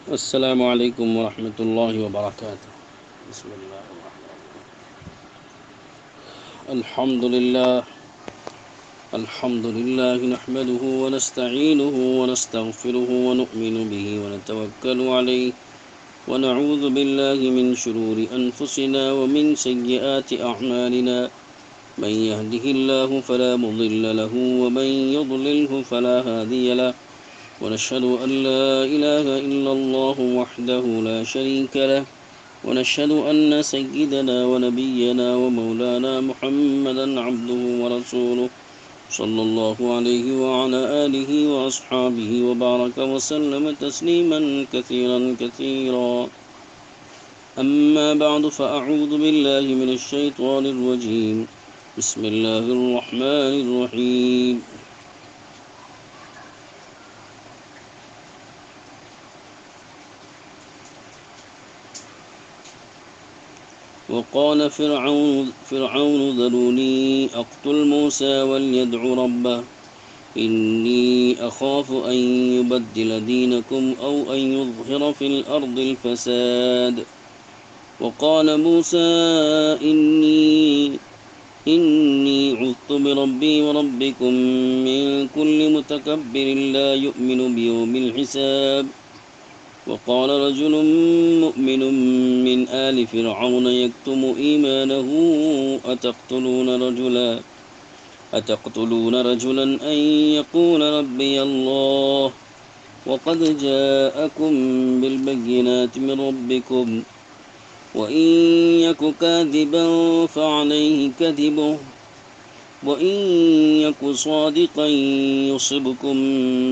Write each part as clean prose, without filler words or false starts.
السلام علیکم ورحمۃ اللہ وبرکاتہ۔ بسم اللہ الحمد للہ نحمده ونستعینه ونستغفره ونؤمن به ونتوکل علیہ ونعوذ باللہ من شرور انفسنا ومن سیئات اعمالنا من يهده الله فلا مضل له ومن يضلله فلا هادي له ونشهد أن لا إله إلا الله وحده لا شريك له ونشهد أن سيدنا ونبينا ومولانا محمدا عبده ورسوله صلى الله عليه وعلى آله وأصحابه وبارك وسلم تسليما كثيرا أما بعد فأعوذ بالله من الشيطان الرجيم بسم الله الرحمن الرحيم وقال فرعون ذروني أقتل موسى وليدع ربه إني أخاف أن يبدل دينكم أو أن يظهر في الأرض الفساد وقال موسى إني عذت بربي وربكم من كل متكبر لا يؤمن بيوم الحساب وقال رجل مؤمن من آل فرعون يكتم إيمانه أتقتلون رجلا أن يقول ربي الله وقد جاءكم بالبينات من ربكم وإن يك كاذبا فعليه كذبه وإن يك صادقا يصبكم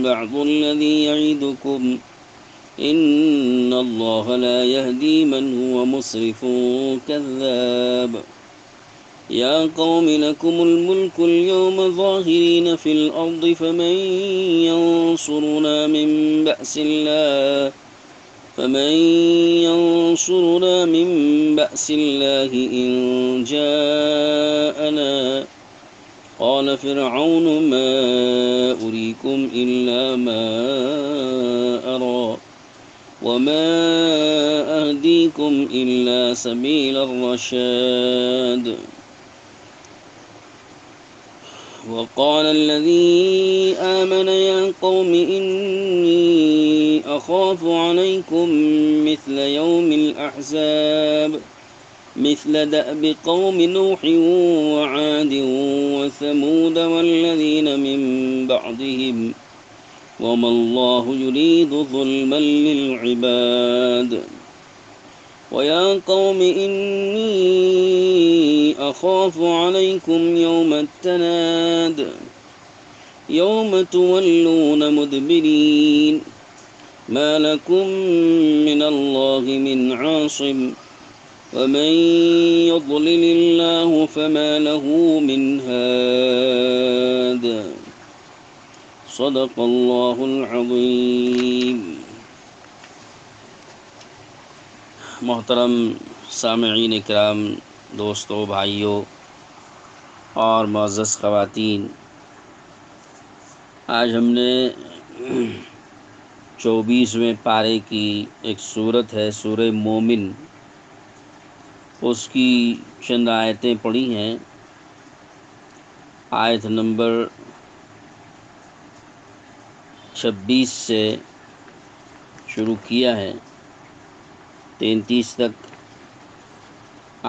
بعض الذي يعدكم إن الله لا يهدي من هو مسرف كذاب يا قوم لكم الملك اليوم ظاهرين في الأرض فمن ينصرنا من بأس الله إن جاءنا قال فرعون ما أريكم إلا ما أرى وما أهديكم إلا سبيل الرشاد وقال الذي آمن يا قوم إني أخاف عليكم مثل يوم الأحزاب مثل دأب قوم نوح وعاد وثمود والذين من بعدهم وما الله يريد ظلما للعباد ويا قوم إني أخاف عليكم يوم التناد يوم تولون مدبرين ما لكم من الله من عاصم ومن يضلل الله فما له من هاد صدق اللہ العظیم۔ محترم سامعین کرام، دوستو، بھائیوں اور معزز خواتین، آج ہم نے 24ویں پارے کی ایک سورت ہے سورہ مومن، اس کی چند آیتیں پڑھی ہیں۔ آیت نمبر 26 سے شروع کیا ہے 33 تک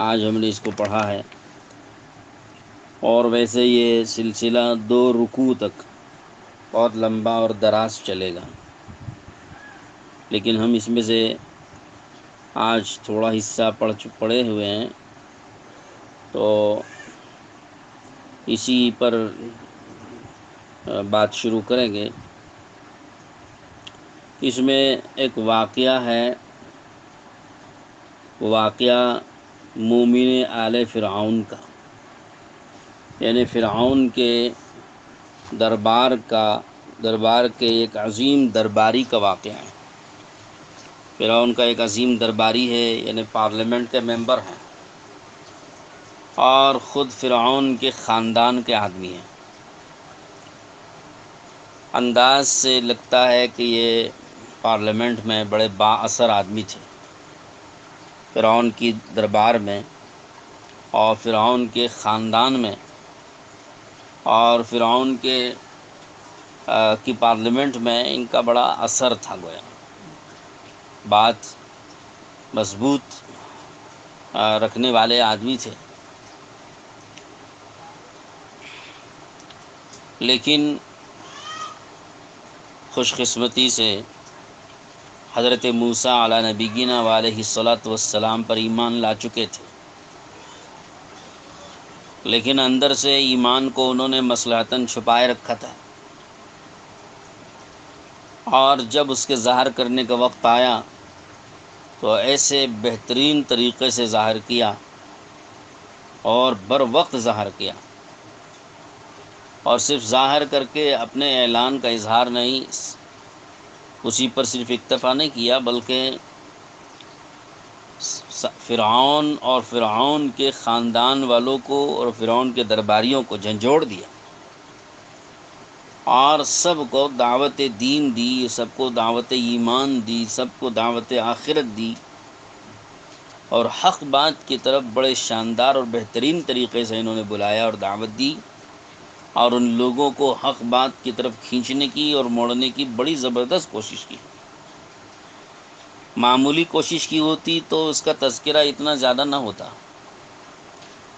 آج ہم نے اس کو پڑھا ہے، اور ویسے یہ سلسلہ 2 رکوع تک بہت لمبا اور دراز چلے گا، لیکن ہم اس میں سے آج تھوڑا حصہ پڑھے ہوئے ہیں، تو اسی پر بات شروع کریں گے۔ اس میں ایک واقعہ ہے، واقعہ مومن آل فرعون کا، یعنی فرعون کے دربار کے ایک عظیم درباری کا واقعہ ہے۔ فرعون کا ایک عظیم درباری ہے، یعنی پارلیمنٹ کے ممبر ہیں، اور خود فرعون کے خاندان کے آدمی ہیں۔ انداز سے لگتا ہے کہ یہ پارلیمنٹ میں بڑے با اثر آدمی تھے، فرعون کی دربار میں اور فرعون کے خاندان میں اور فرعون کی پارلیمنٹ میں ان کا بڑا اثر تھا، گویا بات مضبوط رکھنے والے آدمی تھے۔ لیکن خوش قسمتی سے حضرت موسیٰ علیہ نبینا علیہ الصلاۃ والسلام پر ایمان لا چکے تھے، لیکن اندر سے ایمان کو انہوں نے مصلحتاً چھپائے رکھا تھا، اور جب اس کے ظاہر کرنے کا وقت آیا تو ایسے بہترین طریقے سے ظاہر کیا اور بر وقت ظاہر کیا، اور صرف ظاہر کر کے اپنے اعلان کا اظہار نہیں، اسی پر صرف اکتفا نہیں کیا، بلکہ فرعون اور فرعون کے خاندان والوں کو اور فرعون کے درباریوں کو جھنجھوڑ دیا، اور سب کو دعوت دین دی، سب کو دعوت ایمان دی، سب کو دعوت آخرت دی، اور حق بات کی طرف بڑے شاندار اور بہترین طریقے سے انہوں نے بلایا اور دعوت دی، اور ان لوگوں کو حق بات کی طرف کھینچنے کی اور موڑنے کی بڑی زبردست کوشش کی۔ معمولی کوشش کی ہوتی تو اس کا تذکرہ اتنا زیادہ نہ ہوتا،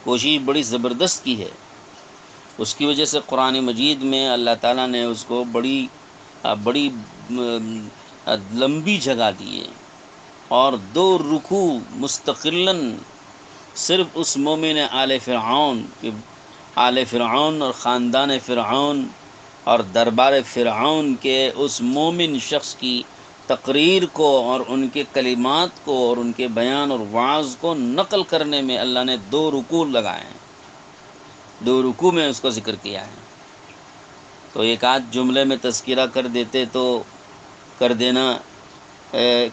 کوشش بڑی زبردست کی ہے، اس کی وجہ سے قرآن مجید میں اللہ تعالیٰ نے اس کو بڑی بڑی لمبی جگہ دی ہے، اور 2 رکوع مستقلاً صرف اس مومن آل فرعون اور خاندان فرعون اور دربار فرعون کے اس مومن شخص کی تقریر کو اور ان کے کلمات کو اور ان کے بیان اور وعظ کو نقل کرنے میں اللہ نے 2 رکوع لگائے ہیں، 2 رکوع میں اس کو ذکر کیا ہے۔ تو ایک آدھ جملے میں تذکرہ کر دیتے تو کر دینا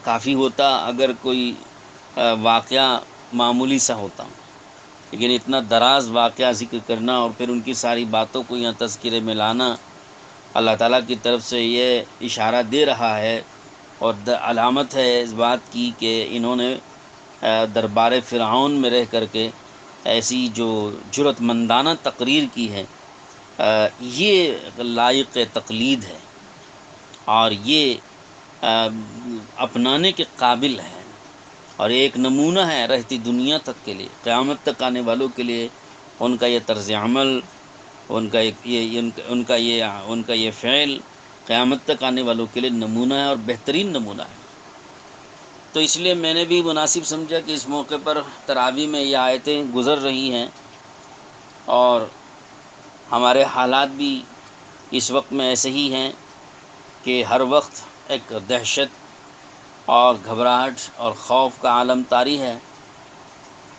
کافی ہوتا، اگر کوئی واقعہ معمولی سا ہوتا، لیکن اتنا دراز واقعہ ذکر کرنا اور پھر ان کی ساری باتوں کو یہاں تذکرے میں لانا اللہ تعالیٰ کی طرف سے یہ اشارہ دے رہا ہے اور علامت ہے اس بات کی کہ انہوں نے دربار فرعون میں رہ کر کے ایسی جو جرأت مندانہ تقریر کی ہے، یہ لائق تقلید ہے اور یہ اپنانے کے قابل ہے، اور ایک نمونہ ہے رہتی دنیا تک کے لیے، قیامت تک آنے والوں کے لیے ان کا یہ طرز عمل، ان کا یہ فعل قیامت تک آنے والوں کے لیے نمونہ ہے اور بہترین نمونہ ہے۔ تو اس لیے میں نے بھی مناسب سمجھا کہ اس موقع پر تراویح میں یہ آیتیں گزر رہی ہیں، اور ہمارے حالات بھی اس وقت میں ایسے ہی ہیں کہ ہر وقت ایک دہشت اور گھبراہٹ اور خوف کا عالم طاری ہے،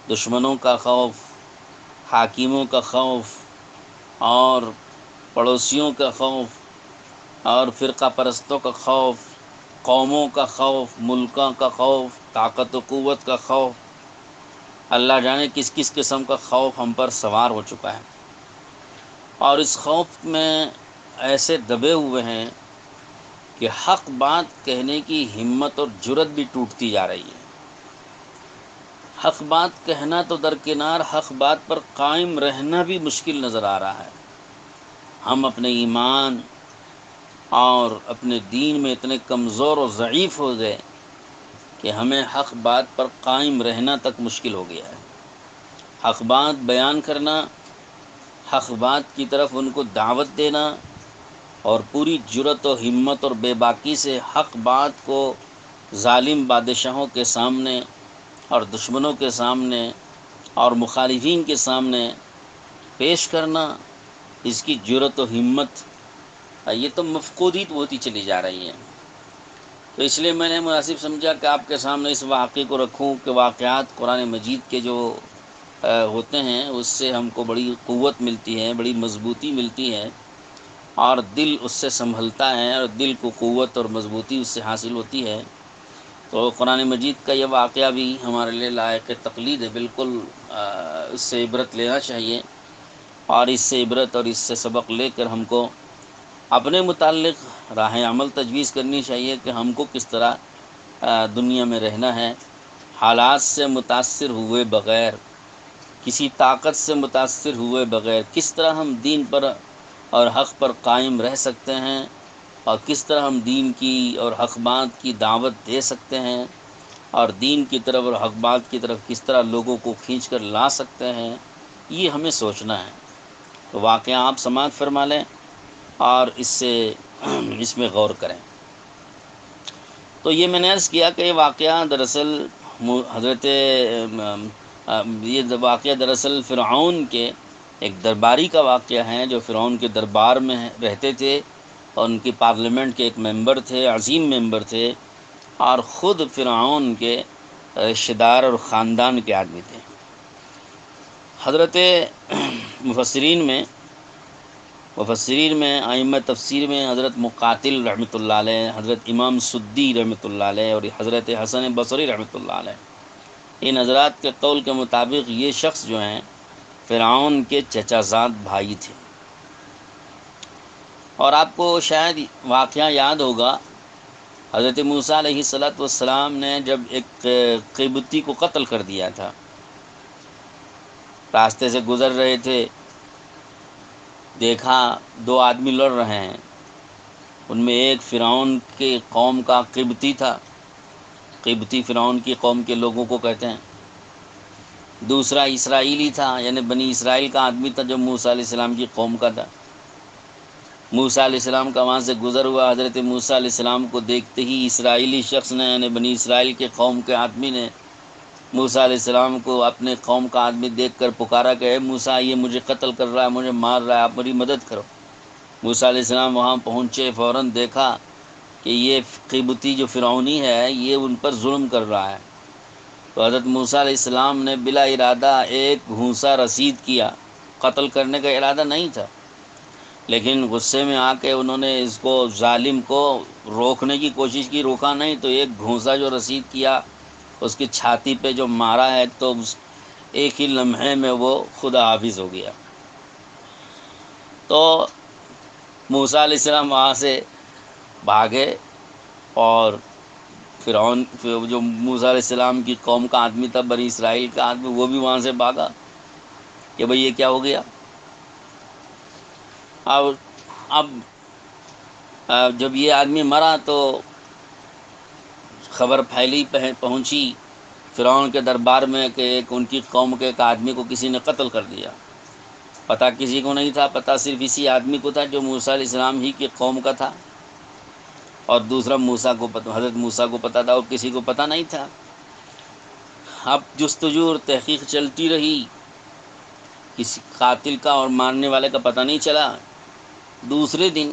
دشمنوں کا خوف، حاکموں کا خوف اور پڑوسیوں کا خوف اور فرقہ پرستوں کا خوف، قوموں کا خوف، ملکوں کا خوف، طاقت و قوت کا خوف، اللہ جانے کس کس قسم کا خوف ہم پر سوار ہو چکا ہے، اور اس خوف میں ایسے دبے ہوئے ہیں کہ حق بات کہنے کی ہمت اور جرأت بھی ٹوٹتی جا رہی ہے۔ حق بات کہنا تو درکنار، حق بات پر قائم رہنا بھی مشکل نظر آ رہا ہے۔ ہم اپنے ایمان اور اپنے دین میں اتنے کمزور اور ضعیف ہو گئے کہ ہمیں حق بات پر قائم رہنا تک مشکل ہو گیا ہے۔ حق بات بیان کرنا، حق بات کی طرف ان کو دعوت دینا، اور پوری جرأت و ہمت اور بے باکی سے حق بات کو ظالم بادشاہوں کے سامنے اور دشمنوں کے سامنے اور مخالفین کے سامنے پیش کرنا، اس کی جرأت و ہمت یہ تو مفقودی ہوتی چلی جا رہی ہے۔ تو اس لیے میں نے مناسب سمجھا کہ آپ کے سامنے اس واقعے کو رکھوں کہ واقعات قرآن مجید کے جو ہوتے ہیں اس سے ہم کو بڑی قوت ملتی ہے، بڑی مضبوطی ملتی ہے، اور دل اس سے سنبھلتا ہے، اور دل کو قوت اور مضبوطی اس سے حاصل ہوتی ہے۔ تو قرآن مجید کا یہ واقعہ بھی ہمارے لیے لائق تقلید ہے، بالکل اس سے عبرت لینا چاہیے، اور اس سے عبرت اور اس سے سبق لے کر ہم کو اپنے متعلق راہ عمل تجویز کرنی چاہیے کہ ہم کو کس طرح دنیا میں رہنا ہے، حالات سے متاثر ہوئے بغیر، کسی طاقت سے متاثر ہوئے بغیر کس طرح ہم دین پر اور حق پر قائم رہ سکتے ہیں، اور کس طرح ہم دین کی اور حق بات کی دعوت دے سکتے ہیں، اور دین کی طرف اور حق بات کی طرف کس طرح لوگوں کو کھینچ کر لا سکتے ہیں، یہ ہمیں سوچنا ہے۔ تو واقعہ آپ سماعت فرما لیں اور اس میں غور کریں۔ تو یہ میں نے عرض کیا کہ یہ واقعہ دراصل فرعون کے ایک درباری کا واقعہ ہے، جو فرعون کے دربار میں رہتے تھے اور ان کی پارلیمنٹ کے ایک ممبر تھے، عظیم ممبر تھے، اور خود فرعون کے رشتہ دار اور خاندان کے آدمی تھے۔ حضرت مفسرین میں ائمہ تفسیر میں حضرت مقاتل رحمۃ اللہ علیہ، حضرت امام سدی رحمۃ اللہ علیہ اور حضرت حسن بصری رحمۃ اللہ علیہ، ان حضرات کے قول کے مطابق یہ شخص جو ہیں فرعون کے چچا زاد بھائی تھے۔ اور آپ کو شاید واقعہ یاد ہوگا، حضرت موسیٰ علیہ السلام نے جب ایک قبطی کو قتل کر دیا تھا، راستے سے گزر رہے تھے، دیکھا دو آدمی لڑ رہے ہیں، ان میں ایک فرعون کے قوم کا قبطی تھا، قبطی فرعون کی قوم کے لوگوں کو کہتے ہیں، دوسرا اسرائیلی تھا، یعنی بنی اسرائیل کا آدمی تھا جو موسیٰ علیہ السلام کی قوم کا تھا۔ موسیٰ علیہ السلام کا وہاں سے گزر ہوا، حضرت موسیٰ علیہ السلام کو دیکھتے ہی اسرائیلی شخص نے، یعنی بنی اسرائیل کے قوم کے آدمی نے موسیٰ علیہ السلام کو اپنے قوم کا آدمی دیکھ کر پکارا کہ اے موسیٰ، یہ مجھے قتل کر رہا ہے، مجھے مار رہا ہے، آپ میری مدد کرو۔ موسیٰ علیہ السلام وہاں پہنچے، فوراً دیکھا کہ یہ قبطی جو فرعونی ہے یہ ان پر ظلم کر رہا ہے، تو حضرت موسیٰ علیہ السلام نے بلا ارادہ ایک گھونسا رسید کیا، قتل کرنے کا ارادہ نہیں تھا، لیکن غصے میں آ کے انہوں نے اس کو ظالم کو روکنے کی کوشش کی، روکا نہیں، تو ایک گھونسا جو رسید کیا اس کی چھاتی پہ جو مارا ہے، تو ایک ہی لمحے میں وہ خدا حافظ ہو گیا۔ تو موسیٰ علیہ السلام وہاں سے بھاگے، اور فرعون جو موسیٰ علیہ السلام کی قوم کا آدمی تھا، بنی اسرائیل کا آدمی، وہ بھی وہاں سے بھاگا کہ بھئی یہ کیا ہو گیا۔ اب جب یہ آدمی مرا تو خبر پھیلی، پہنچی فرعون کے دربار میں کہ ایک ان کی قوم کے ایک آدمی کو کسی نے قتل کر دیا۔ پتہ کسی کو نہیں تھا، پتہ صرف اسی آدمی کو تھا جو موسیٰ علیہ السلام ہی کی قوم کا تھا، اور دوسرا حضرت موسیٰ کو پتہ تھا، اور کسی کو پتہ نہیں تھا۔ اب جستجو اور تحقیق چلتی رہی، کسی قاتل کا اور مارنے والے کا پتہ نہیں چلا۔ دوسرے دن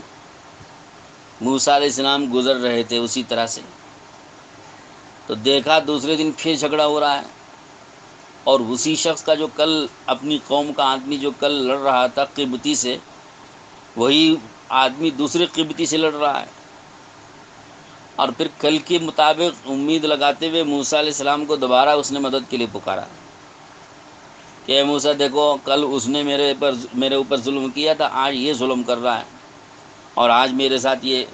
موسیٰ علیہ السلام گزر رہے تھے اسی طرح سے، تو دیکھا دوسرے دن پھر جھگڑا ہو رہا ہے، اور اسی شخص کا جو کل اپنی قوم کا آدمی جو کل لڑ رہا تھا قبطی سے، وہی آدمی دوسرے قبطی سے لڑ رہا ہے، اور پھر کل کے مطابق امید لگاتے ہوئے موسیٰ علیہ السلام کو دوبارہ اس نے مدد کے لیے پکارا کہ اے موسیٰ دیکھو، کل اس نے میرے اوپر ظلم کیا تھا، آج یہ ظلم کر رہا ہے، اور آج میرے ساتھ یہ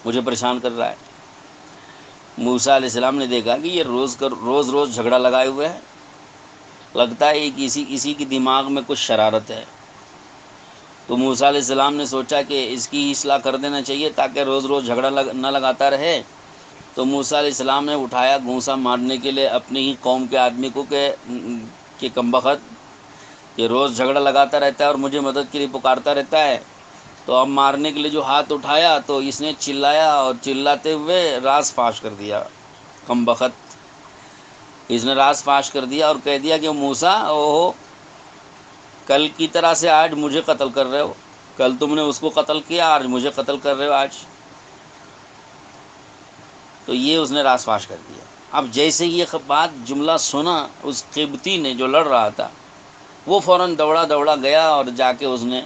مجھے پریشان کر رہا ہے۔ موسیٰ علیہ السلام نے دیکھا کہ یہ روز جھگڑا لگائے ہوئے ہے، لگتا ہے کہ اسی کی دماغ میں کچھ شرارت ہے۔ تو موسیٰ علیہ السلام نے سوچا کہ اس کی اصلاح کر دینا چاہیے تاکہ روز جھگڑا نہ لگاتا رہے۔ تو موسیٰ علیہ السلام نے اٹھایا گھونسا مارنے کے لیے اپنی ہی قوم کے آدمی کو کہ کمبخت، یہ روز جھگڑا لگاتا رہتا ہے اور مجھے مدد کے لیے پکارتا رہتا ہے۔ تو اب مارنے کے لیے جو ہاتھ اٹھایا تو اس نے چلایا، اور چلاتے ہوئے راز فاش کر دیا، کمبخت اس نے راز فاش کر دیا اور کہہ دیا کہ موسیٰ، اوہو، کل کی طرح سے آج مجھے قتل کر رہے ہو، کل تم نے اس کو قتل کیا، آج مجھے قتل کر رہے ہو آج۔ تو یہ اس نے راز فاش کر دیا۔ اب جیسے یہ بات جملہ سنا اس قبطی نے جو لڑ رہا تھا، وہ فوراً دوڑا گیا اور جا کے اس نے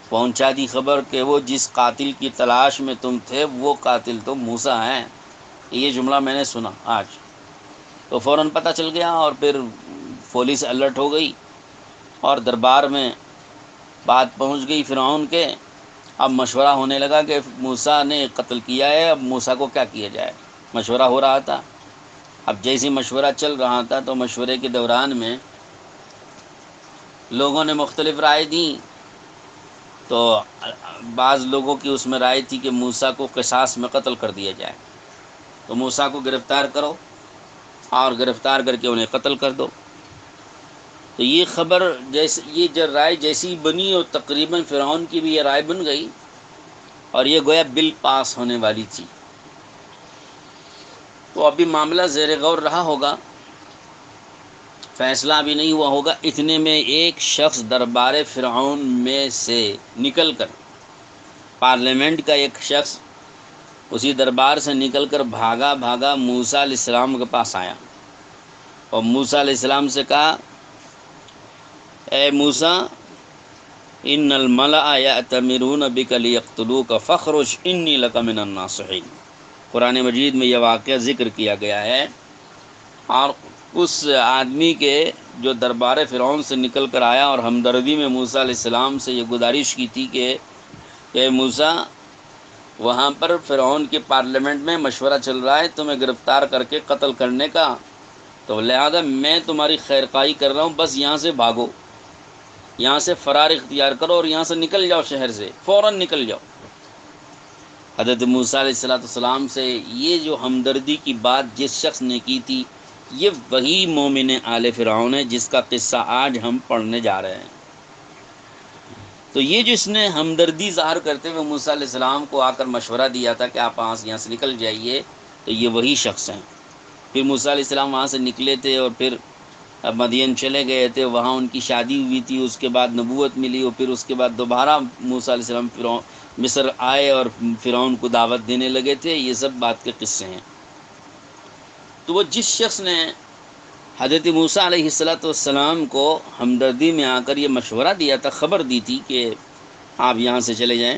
پہنچا دی خبر کہ وہ جس قاتل کی تلاش میں تم تھے وہ قاتل تو موسیٰ ہیں، یہ جملہ میں نے سنا آج۔ تو فوراً پتہ چل گیا، اور پھر پولیس الرٹ ہو گئی، اور دربار میں بات پہنچ گئی فرعون کے، اب مشورہ ہونے لگا کہ موسیٰ نے قتل کیا ہے، اب موسیٰ کو کیا کیا جائے، مشورہ ہو رہا تھا۔ اب جیسے مشورہ چل رہا تھا تو مشورے کے دوران میں لوگوں نے مختلف رائے دیں، تو بعض لوگوں کی اس میں رائے تھی کہ موسیٰ کو قصاص میں قتل کر دیا جائے، تو موسیٰ کو گرفتار کرو اور گرفتار کر کے انہیں قتل کر دو۔ تو یہ خبر جیسے یہ جو رائے جیسی بنی اور تقریباً فرعون کی بھی یہ رائے بن گئی، اور یہ گویا بل پاس ہونے والی تھی۔ تو ابھی معاملہ زیر غور رہا ہوگا، فیصلہ بھی نہیں ہوا ہوگا، اتنے میں ایک شخص دربار فرعون میں سے نکل کر، پارلیمنٹ کا ایک شخص اسی دربار سے نکل کر بھاگا موسیٰ علیہ السلام کے پاس آیا، اور موسیٰ علیہ السلام سے کہا، اے موسیٰ، ان الملأ یأتمرون بک لیقتلوک فاخرج انی لک من الناصحین۔ قرآن مجید میں یہ واقعہ ذکر کیا گیا ہے، اور اس آدمی کے جو دربار فرعون سے نکل کر آیا اور ہمدردی میں موسیٰ علیہ السلام سے یہ گزارش کی تھی کہ اے موسیٰ، وہاں پر فرعون کی پارلیمنٹ میں مشورہ چل رہا ہے تمہیں گرفتار کر کے قتل کرنے کا، تو لہذا میں تمہاری خیرخواہی کر رہا ہوں، بس یہاں سے بھاگو، یہاں سے فرار اختیار کرو اور یہاں سے نکل جاؤ، شہر سے فوراً نکل جاؤ۔ حضرت موسیٰ علیہ السلام سے یہ جو ہمدردی کی بات جس شخص نے کی تھی، یہ وہی مومن آل فرعون ہے جس کا قصہ آج ہم پڑھنے جا رہے ہیں۔ تو یہ جو اس نے ہمدردی ظاہر کرتے ہوئے موسیٰ علیہ السلام کو آ کر مشورہ دیا تھا کہ آپ یہاں سے نکل جائیے، تو یہ وہی شخص ہیں۔ پھر موسیٰ علیہ السلام وہاں سے نکلے تھے اور پھر مدین چلے گئے تھے، وہاں ان کی شادی ہوئی تھی، اس کے بعد نبوت ملی، اور پھر اس کے بعد دوبارہ موسیٰ علیہ السلام مصر آئے اور فرعون کو دعوت دینے لگے تھے۔ یہ سب بات کے قصے ہیں۔ تو وہ جس شخص نے حضرت موسیٰ علیہ السلام کو ہمدردی میں آ کر یہ مشورہ دیا تھا، خبر دی تھی کہ آپ یہاں سے چلے جائیں،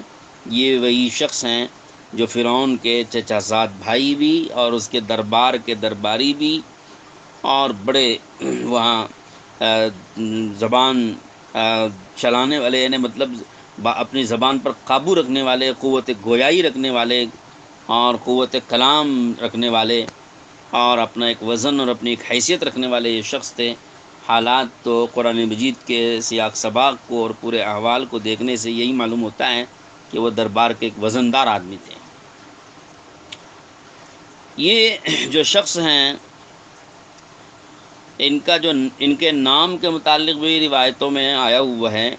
یہ وہی شخص ہیں جو فرعون کے چچا زاد بھائی بھی اور اس کے دربار کے درباری بھی، اور بڑے وہاں زبان چلانے والے، یعنی مطلب اپنی زبان پر قابو رکھنے والے، قوت گویائی رکھنے والے اور قوت کلام رکھنے والے، اور اپنا ایک وزن اور اپنی ایک حیثیت رکھنے والے یہ شخص تھے۔ حالات تو قرآن مجید کے سیاق سباق کو اور پورے احوال کو دیکھنے سے یہی معلوم ہوتا ہے کہ وہ دربار کے ایک وزندار آدمی تھے۔ یہ جو شخص ہیں، ان کے نام کے متعلق بھی روایتوں میں آیا ہوا ہے۔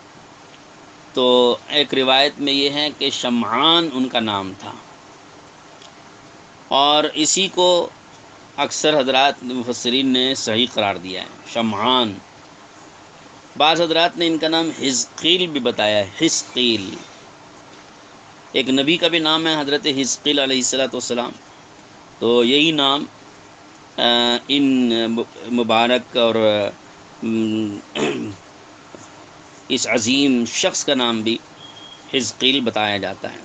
تو ایک روایت میں یہ ہے کہ شمعان ان کا نام تھا، اور اسی کو اکثر حضرات مفسرین نے صحیح قرار دیا ہے، شمعان۔ بعض حضرات نے ان کا نام حزقیل بھی بتایا ہے، حزقیل۔ ایک نبی کا بھی نام ہے حضرت حزقیل علیہ السلام۔ تو یہی نام ان مبارک اور اس عظیم شخص کا نام بھی حزقیل بتایا جاتا ہے۔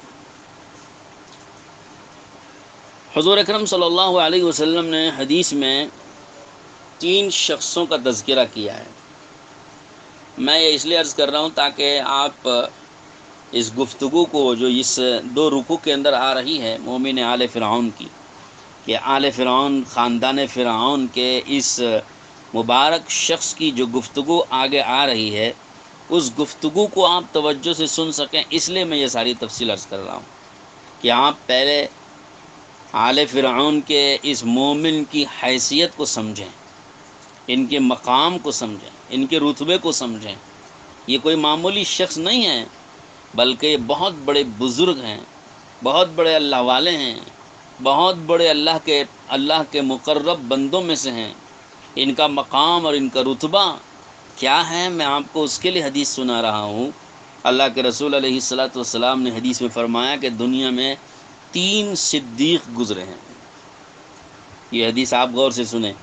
حضور اکرم صلی اللہ علیہ وسلم نے حدیث میں 3 شخصوں کا تذکرہ کیا ہے۔ میں یہ اس لیے عرض کر رہا ہوں تاکہ آپ اس گفتگو کو جو اس 2 رکوع کے اندر آ رہی ہے مومن آل فرعون کی، کہ آل فرعون، خاندان فرعون کے اس مبارک شخص کی جو گفتگو آگے آ رہی ہے، اس گفتگو کو آپ توجہ سے سن سکیں، اس لیے میں یہ ساری تفصیل عرض کر رہا ہوں کہ آپ پہلے آل فرعون کے اس مومن کی حیثیت کو سمجھیں، ان کے مقام کو سمجھیں، ان کے رتبے کو سمجھیں۔ یہ کوئی معمولی شخص نہیں ہے، بلکہ یہ بہت بڑے بزرگ ہیں، بہت بڑے اللہ والے ہیں، بہت بڑے اللہ کے مقرب بندوں میں سے ہیں۔ ان کا مقام اور ان کا رتبہ کیا ہے، میں آپ کو اس کے لیے حدیث سنا رہا ہوں۔ اللہ کے رسول علیہ السلام نے حدیث میں فرمایا کہ دنیا میں 3 صدیق گزرے ہیں۔ یہ حدیث آپ غور سے سنیں۔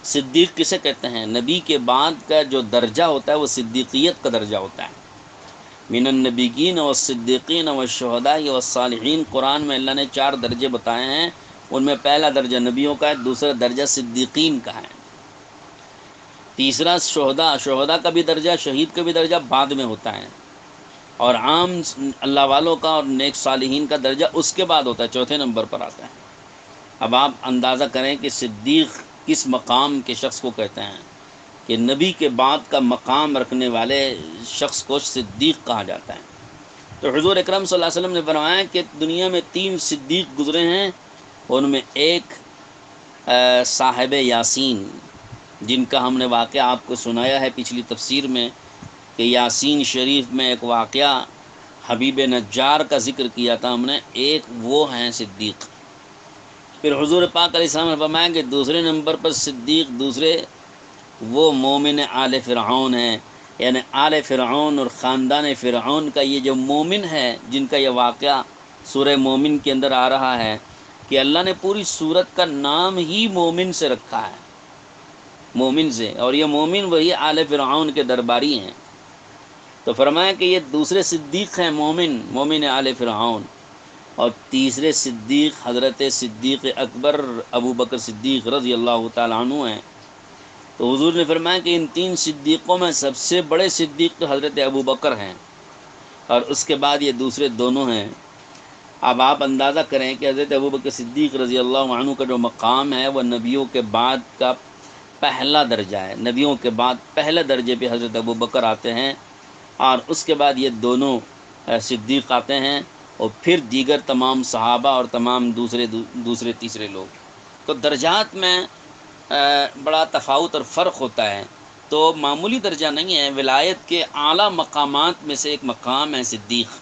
صدیق کسے کہتے ہیں؟ نبی کے بعد کا جو درجہ ہوتا ہے وہ صدیقیت کا درجہ ہوتا ہے۔ من النبیین والصدیقین والشہداء والصالحین، قرآن میں اللہ نے 4 درجے بتائے ہیں، ان میں پہلا درجہ نبیوں کا ہے، دوسرا درجہ صدیقین کا ہے، تیسرا شہداء کا بھی درجہ، شہید کا بھی درجہ بعد میں ہوتا ہے، اور عام اللہ والوں کا اور نیک صالحین کا درجہ اس کے بعد ہوتا ہے، چوتھے نمبر پر آتا ہے۔ اب آپ اندازہ کریں کہ صدیق کس مقام کے شخص کو کہتے ہیں، کہ نبی کے بعد کا مقام رکھنے والے شخص کو صدیق کہا جاتا ہے۔ تو حضور اکرم صلی اللہ علیہ وسلم نے فرمایا کہ دنیا میں 3 صدیق گزرے ہیں، ان میں ایک صاحب یاسین، جن کا ہم نے واقعہ آپ کو سنایا ہے پچھلی تفسیر میں، کہ یاسین شریف میں ایک واقعہ حبیب نجار کا ذکر کیا تھا ہم نے، ایک وہ ہیں صدیق۔ پھر حضور پاک علیہ السلام نے فرمایا کہ دوسرے نمبر پر صدیق دوسرے وہ مومن آل فرعون ہیں، یعنی آل فرعون اور خاندان فرعون کا یہ جو مومن ہے، جن کا یہ واقعہ سورہ مومن کے اندر آ رہا ہے، کہ اللہ نے پوری سورت کا نام ہی مومن سے رکھا ہے، مومن سے، اور یہ مومن وہی آل فرعون کے درباری ہیں۔ تو فرمایا کہ یہ دوسرے صدیق ہیں، مومن آل فرعون، اور تیسرے صدیق حضرت صدیق اکبر ابو بکر صدیق رضی اللہ تعالیٰ عنہ ہیں۔ تو حضور نے فرمایا کہ ان 3 صدیقوں میں سب سے بڑے صدیق تو حضرت ابو بکر ہیں، اور اس کے بعد یہ دوسرے دونوں ہیں۔ اب آپ اندازہ کریں کہ حضرت ابو بکر صدیق رضی اللہ عنہ کا جو مقام ہے وہ نبیوں کے بعد کا پہلا درجہ ہے، نبیوں کے بعد پہلے درجے پہ حضرت ابو بکر آتے ہیں، اور اس کے بعد یہ دونوں صدیق آتے ہیں، اور پھر دیگر تمام صحابہ اور تمام دوسرے تیسرے لوگ۔ تو درجات میں بڑا تفاوت اور فرق ہوتا ہے، تو معمولی درجہ نہیں ہے، ولایت کے اعلیٰ مقامات میں سے ایک مقام ہے صدیق۔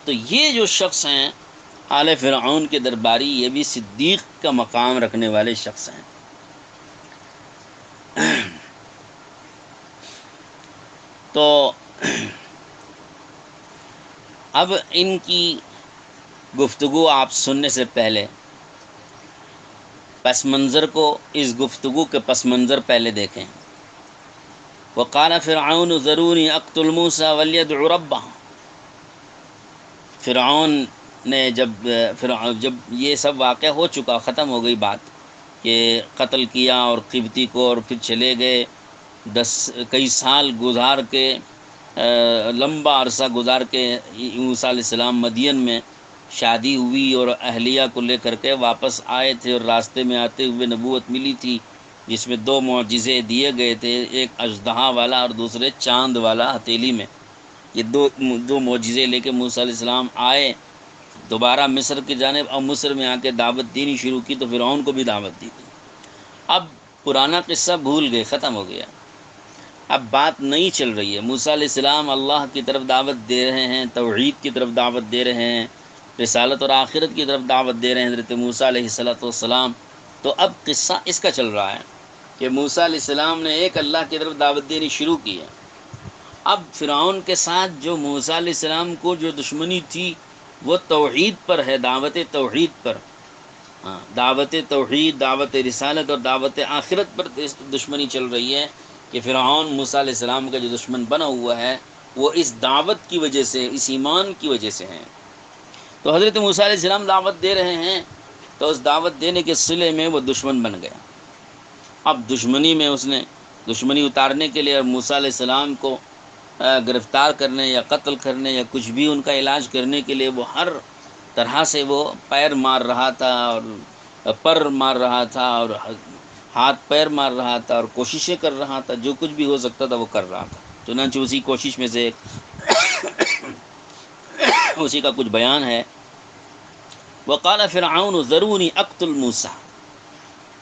تو یہ جو شخص ہیں آل فرعون کے درباری، یہ بھی صدیق کا مقام رکھنے والے شخص ہیں۔ تو اب ان کی گفتگو آپ سننے سے پہلے پس منظر کو، اس گفتگو کے پس منظر پہلے دیکھیں۔ وقال فرعون ذرونی اقتل موسیٰ ولیدع ربہ۔ فرعون نے جب یہ سب واقعہ ہو چکا، ختم ہو گئی بات، کہ قتل کیا اور قبطی کو، اور پھر چلے گئے، کئی سال گزار کے، لمبا عرصہ گزار کے موسیٰ علیہ السلام مدین میں شادی ہوئی اور اہلیہ کو لے کر کے واپس آئے تھے، اور راستے میں آتے ہوئے نبوت ملی تھی، جس میں 2 معجزے دیے گئے تھے، ایک اژدہا والا اور دوسرے چاند والا ہتھیلی میں۔ یہ دو معجزے لے کے موسیٰ علیہ السلام آئے دوبارہ مصر کی جانب، اور مصر میں آ کے دعوت دینی شروع کی، تو فرعون کو بھی دعوت دی تھی۔ اب پرانا قصہ بھول گئے، ختم ہو گیا، اب بات نئی چل رہی ہے۔ موسیٰ علیہ السلام اللہ کی طرف دعوت دے رہے ہیں، توحید کی طرف دعوت دے رہے ہیں، رسالت اور آخرت کی طرف دعوت دے رہے ہیں حضرت موسیٰ علیہ السلام۔ تو اب قصہ اس کا چل رہا ہے کہ موسیٰ علیہ السلام نے ایک اللہ کی طرف دعوت دینی شروع کی ہے۔ اب فرعون کے ساتھ جو موسیٰ علیہ السلام کو جو دشمنی تھی وہ توحید پر ہے، دعوت توحید پر، دعوت توحید، دعوت رسالت اور دعوت آخرت پر دشمنی چل رہی ہے، کہ فرعون موسیٰ علیہ السلام کا جو دشمن بنا ہوا ہے وہ اس دعوت کی وجہ سے، اس ایمان کی وجہ سے ہے۔ تو حضرت موسیٰ علیہ السلام دعوت دے رہے ہیں، تو اس دعوت دینے کے صلے میں وہ دشمن بن گیا۔ اب دشمنی میں اس نے دشمنی اتارنے کے لیے اور موسیٰ علیہ السلام کو گرفتار کرنے یا قتل کرنے یا کچھ بھی ان کا علاج کرنے کے لیے وہ ہر طرح سے وہ پیر مار رہا تھا، اور پر مار رہا تھا، اور ہاتھ پیر مار رہا تھا، اور کوششیں کر رہا تھا، جو کچھ بھی ہو سکتا تھا وہ کر رہا تھا۔ چنانچہ اسی کوشش میں سے اسی کا کچھ بیان ہے۔ وقال فرعون ذرونی اقتل موسیٰ،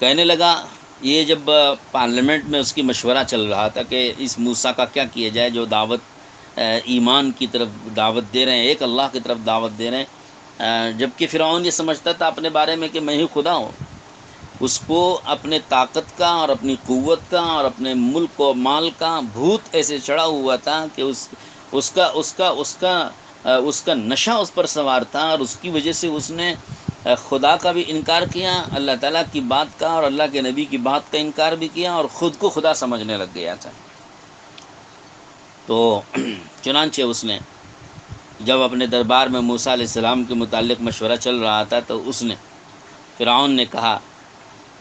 کہنے لگا، یہ جب پارلیمنٹ میں اس کی مشورہ چل رہا تھا کہ اس موسیٰ کا کیا کیا جائے، جو دعوت ایمان کی طرف دعوت دے رہے ہیں، ایک اللہ کی طرف دعوت دے رہے ہیں، جبکہ فرعون یہ سمجھتا تھا اپنے بارے میں کہ میں ہی خدا ہوں، اس کو اپنے طاقت کا اور اپنی قوت کا اور اپنے ملک و مال کا بھوت ایسے چڑھا ہوا تھا کہ اس کا نشہ اس پر سوار تھا، اور اس کی وجہ سے اس نے خدا کا بھی انکار کیا، اللہ تعالیٰ کی بات کا اور اللہ کے نبی کی بات کا انکار بھی کیا، اور خود کو خدا سمجھنے لگ گیا تھا۔ تو چنانچہ اس نے جب اپنے دربار میں موسیٰ علیہ السلام کے متعلق مشورہ چل رہا تھا، تو اس نے فرعون نے کہا،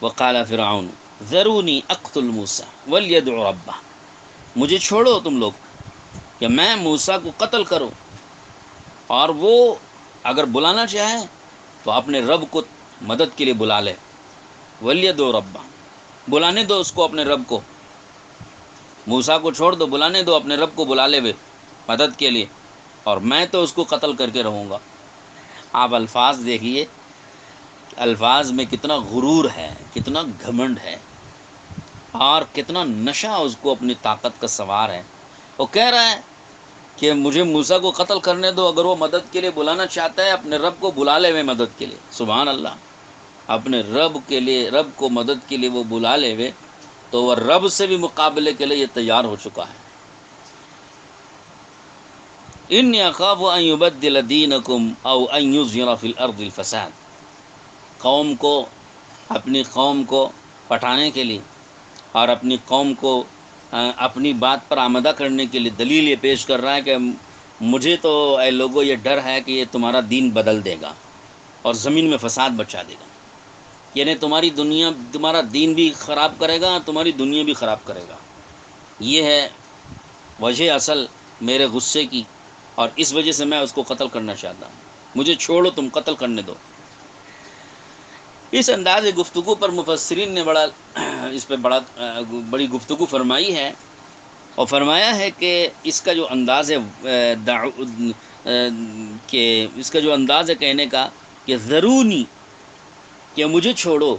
وقال فرعون ذرونی اقتل موسیٰ ولیدع ربہ، مجھے چھوڑو تم لوگ، کہ میں موسیٰ کو قتل کروں، اور وہ اگر بلانا چاہے تو اپنے رب کو مدد کے لیے بلا لے، ولیدعو ربہ، بلانے دو اس کو، اپنے رب کو، موسیٰ کو چھوڑ دو، بلانے دو اپنے رب کو، بلا لے وے مدد کے لیے، اور میں تو اس کو قتل کر کے رہوں گا۔ آپ الفاظ دیکھیے، الفاظ میں کتنا غرور ہے، کتنا گھمنڈ ہے، اور کتنا نشہ اس کو اپنی طاقت کا سوار ہے۔ وہ کہہ رہا ہے کہ مجھے موسیٰ کو قتل کرنے دو، اگر وہ مدد کے لیے بلانا چاہتا ہے اپنے رب کو بلا لے وے مدد کے لیے۔ سبحان اللہ، اپنے رب کے لیے، رب کو مدد کے لیے وہ بلا لے وے، تو وہ رب سے بھی مقابلے کے لیے یہ تیار ہو چکا ہے۔ انی اخاف ان یبدل دینکم او ان یظہر فی الارض الفساد، قوم کو، اپنی قوم کو پٹھانے کے لیے اور اپنی قوم کو اپنی بات پر آمدہ کرنے کے لیے دلیل یہ پیش کر رہا ہے کہ مجھے تو اے لوگوں یہ ڈر ہے کہ یہ تمہارا دین بدل دے گا اور زمین میں فساد بچا دے گا، یعنی تمہاری دنیا، تمہارا دین بھی خراب کرے گا، تمہاری دنیا بھی خراب کرے گا۔ یہ ہے وجہ اصل میرے غصے کی، اور اس وجہ سے میں اس کو قتل کرنا چاہتا ہوں، مجھے چھوڑو، تم قتل کرنے دو۔ اس انداز گفتگو پر مفسرین نے اس پہ بڑی گفتگو فرمائی ہے، اور فرمایا ہے کہ اس کا جو انداز ہے کہ اس کا جو انداز ہے کہنے کا کہ ذرونی، کہ مجھے چھوڑو،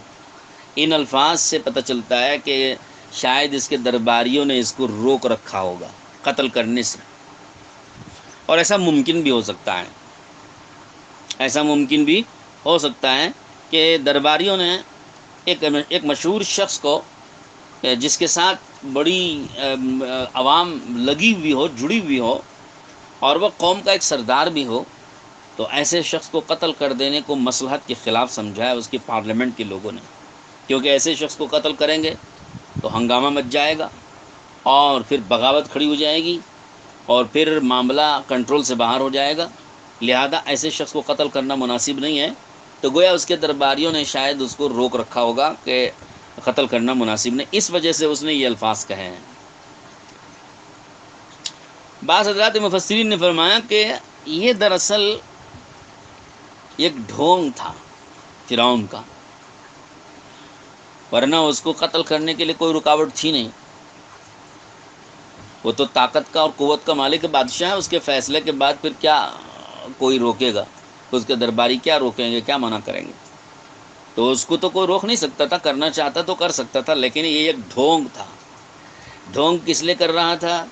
ان الفاظ سے پتہ چلتا ہے کہ شاید اس کے درباریوں نے اس کو روک رکھا ہوگا قتل کرنے سے، اور ایسا ممکن بھی ہو سکتا ہے، ایسا ممکن بھی ہو سکتا ہے کہ درباریوں نے ایک مشہور شخص کو، جس کے ساتھ بڑی عوام لگی ہوئی ہو، جڑی ہوئی ہو، اور وہ قوم کا ایک سردار بھی ہو، تو ایسے شخص کو قتل کر دینے کو مصلحت کے خلاف سمجھا ہے اس کی پارلیمنٹ کے لوگوں نے، کیونکہ ایسے شخص کو قتل کریں گے تو ہنگامہ مچ جائے گا، اور پھر بغاوت کھڑی ہو جائے گی، اور پھر معاملہ کنٹرول سے باہر ہو جائے گا، لہذا ایسے شخص کو قتل کرنا مناسب نہیں ہے۔ تو گویا اس کے درباریوں نے شاید اس کو روک رکھا ہوگا کہ قتل کرنا مناسب نہیں، اس وجہ سے اس نے یہ الفاظ کہے ہیں۔ بعض حضرات مفسرین نے فرمایا کہ یہ دراصل ایک ڈھونگ تھا فرعون کا، ورنہ اس کو قتل کرنے کے لیے کوئی رکاوٹ تھی نہیں، وہ تو طاقت کا اور قوت کا مالک بادشاہ ہے، اس کے فیصلے کے بعد پھر کیا کوئی روکے گا؟ اس کے درباری کیا روکیں گے، کیا منع کریں گے؟ تو اس کو تو کوئی روک نہیں سکتا تھا، کرنا چاہتا تو کر سکتا تھا، لیکن یہ ایک ڈھونگ تھا۔ ڈھونگ کس لیے کر رہا تھا؟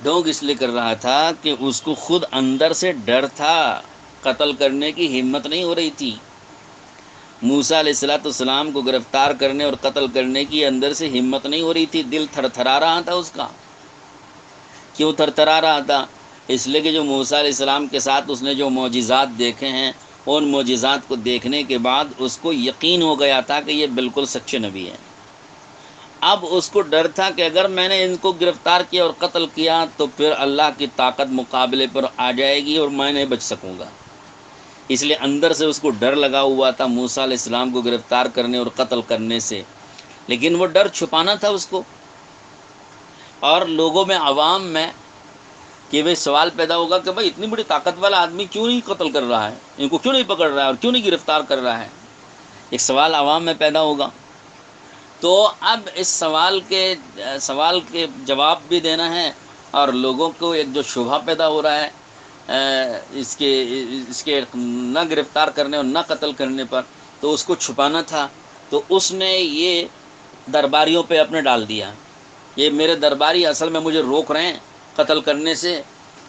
ڈھونگ اس لیے کر رہا تھا کہ اس کو خود اندر سے ڈر تھا، قتل کرنے کی ہمت نہیں ہو رہی تھی، موسیٰ علیہ السلام کو گرفتار کرنے اور قتل کرنے کی اندر سے ہمت نہیں ہو رہی تھی، دل تھر تھرا رہا تھا اس کا۔ کیوں تھر تھرا رہا تھا؟ اس لیے کہ جو موسیٰ علیہ السلام کے ساتھ اس نے جو معجزات دیکھے ہیں، ان معجزات کو دیکھنے کے بعد اس کو یقین ہو گیا تھا کہ یہ بالکل سچے نبی ہیں۔ اب اس کو ڈر تھا کہ اگر میں نے ان کو گرفتار کیا اور قتل کیا تو پھر اللہ کی طاقت مقابلے پر آ جائے گی اور میں نہیں بچ سکوں گا، اس لیے اندر سے اس کو ڈر لگا ہوا تھا موسیٰ علیہ السلام کو گرفتار کرنے اور قتل کرنے سے، لیکن وہ ڈر چھپانا تھا اس کو، اور لوگوں میں، عوام میں، کہ بھئی سوال پیدا ہوگا کہ بھئی اتنی بڑی طاقت والا آدمی کیوں نہیں قتل کر رہا ہے، ان کو کیوں نہیں پکڑ رہا ہے اور کیوں نہیں گرفتار کر رہا ہے، ایک سوال عوام میں پیدا ہوگا۔ تو اب اس سوال کے جواب بھی دینا ہے، اور لوگوں کو ایک جو شبہ پیدا ہو رہا ہے اس کے نہ گرفتار کرنے اور نہ قتل کرنے پر، تو اس کو چھپانا تھا، تو اس نے یہ درباریوں پہ اپنے ڈال دیا، یہ میرے درباری اصل میں مجھے روک رہے ہیں قتل کرنے سے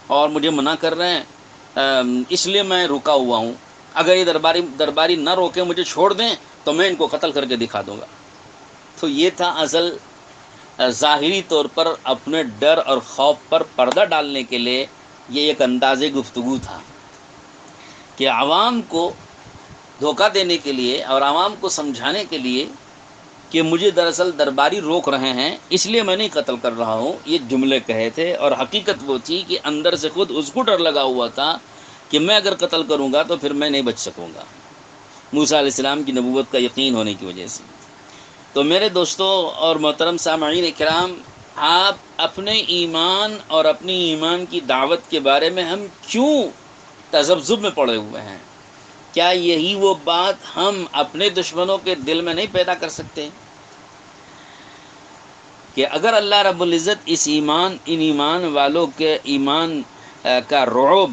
اور مجھے منع کر رہے ہیں، اس لیے میں رکا ہوا ہوں، اگر یہ درباری نہ روکیں، مجھے چھوڑ دیں، تو میں ان کو قتل کر کے دکھا دوں گا۔ تو یہ تھا اصل ظاہری طور پر اپنے ڈر اور خوف پر پردہ ڈالنے کے لیے یہ ایک انداز گفتگو تھا، کہ عوام کو دھوکہ دینے کے لیے اور عوام کو سمجھانے کے لیے کہ مجھے دراصل درباری روک رہے ہیں، اس لیے میں نہیں قتل کر رہا ہوں، یہ جملے کہے تھے، اور حقیقت وہ تھی کہ اندر سے خود اس کو ڈر لگا ہوا تھا کہ میں اگر قتل کروں گا تو پھر میں نہیں بچ سکوں گا، موسیٰ علیہ السلام کی نبوت کا یقین ہونے کی وجہ سے۔ تو میرے دوستوں اور محترم سامعین کرام، آپ اپنے ایمان اور اپنی ایمان کی دعوت کے بارے میں ہم کیوں تذبذب میں پڑے ہوئے ہیں؟ کیا یہی وہ بات ہم اپنے دشمنوں کے دل میں نہیں پیدا کر سکتے کہ اگر اللہ رب العزت ان ایمان والوں کے ایمان کا رعب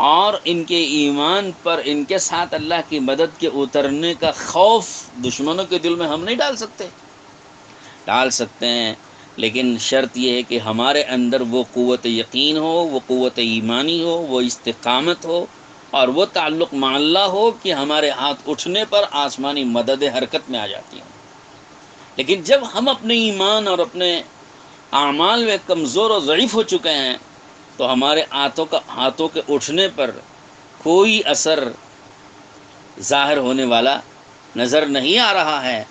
اور ان کے ایمان پر ان کے ساتھ اللہ کی مدد کے اترنے کا خوف دشمنوں کے دل میں ہم نہیں ڈال سکتے؟ ڈال سکتے ہیں، لیکن شرط یہ ہے کہ ہمارے اندر وہ قوت یقین ہو، وہ قوت ایمانی ہو، وہ استقامت ہو، اور وہ تعلق مع اللہ ہو کہ ہمارے ہاتھ اٹھنے پر آسمانی مدد حرکت میں آ جاتی ہیں۔ لیکن جب ہم اپنے ایمان اور اپنے اعمال میں کمزور و ضعیف ہو چکے ہیں تو ہمارے ہاتھوں کے اٹھنے پر کوئی اثر ظاہر ہونے والا نظر نہیں آ رہا ہے،